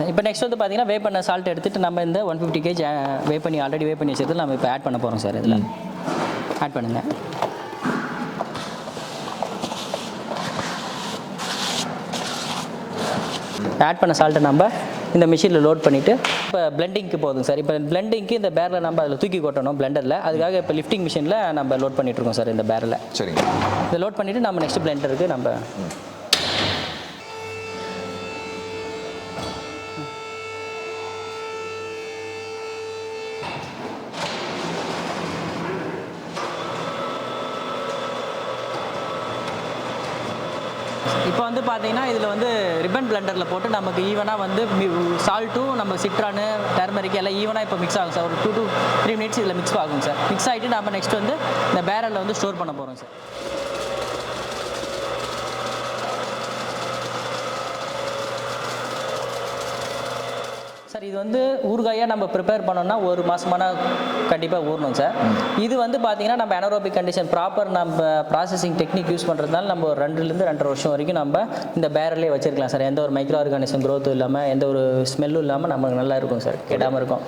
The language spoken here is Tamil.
இப்போ நெக்ஸ்ட் வந்து பார்த்தீங்கன்னா வே பண்ண சால்ட் எடுத்துட்டு நம்ம இந்த 150 kg வே பண்ணி ஆல்ரெடி வே பண்ணி வச்சது நம்ம இப்போ ஆட் பண்ண போகிறோம் சார். இதில் ஆட் பண்ணுங்க. ஆட் பண்ண சால்ட்டை நம்ம இந்த மிஷினில் லோட் பண்ணிவிட்டு இப்போ பிளெண்டிங்க்கு போதும் சார். இப்போ பிளெண்டிங்க்கு இந்த பேரில் நம்ம அதில் தூக்கி கொட்டணும் பிளெண்டரில். அதுக்காக இப்போ லிஃப்டிங் மிஷினில் நம்ம லோட் பண்ணிகிட்ருக்கோம் சார் இந்த பேரில். சரிங்க. இதை லோட் பண்ணிவிட்டு நம்ம நெக்ஸ்ட் பிளெண்டருக்கு நம்ம இப்போ வந்து பார்த்தீங்கன்னா இதில் வந்து ரிப்பன் பிளெண்டரில் போட்டு நமக்கு ஈவனாக வந்து சால்ட்டும் நம்ம சிட்ரானு டர்மரிக் எல்லாம் ஈவனாக இப்போ மிக்ஸ் ஆகும் சார். ஒரு 2 to 3 minutes இதில் மிக்ஸ் ஆகும் சார். மிக்ஸ் ஆகிட்டு நம்ம நெக்ஸ்ட் வந்து இந்த பேரலில் வந்து ஸ்டோர் பண்ண போகிறோம் சார். சார் இது வந்து ஊறுகாயாக நம்ம ப்ரிப்பேர் பண்ணோம்னா ஒரு மாதமான கண்டிப்பாக ஊறணும் சார். இது வந்து பார்த்தீங்கன்னா நம்ம அனரோபிக் கண்டிஷன் ப்ராப்பர் நம்ம ப்ராசஸிங் டெக்னிக் யூஸ் பண்ணுறதுனால நம்ம ஒரு 2லேருந்து 2.5 வருஷம் வரைக்கும் நம்ம இந்த பேரலே வச்சிருக்கலாம் சார். எந்த ஒரு மைக்ரோ ஆர்கானிசம் க்ரோத்தும் இல்லாமல் எந்த ஒரு ஸ்மெல்லும் இல்லாமல் நமக்கு நல்லா இருக்கும் சார். கெடாமல் இருக்கும்.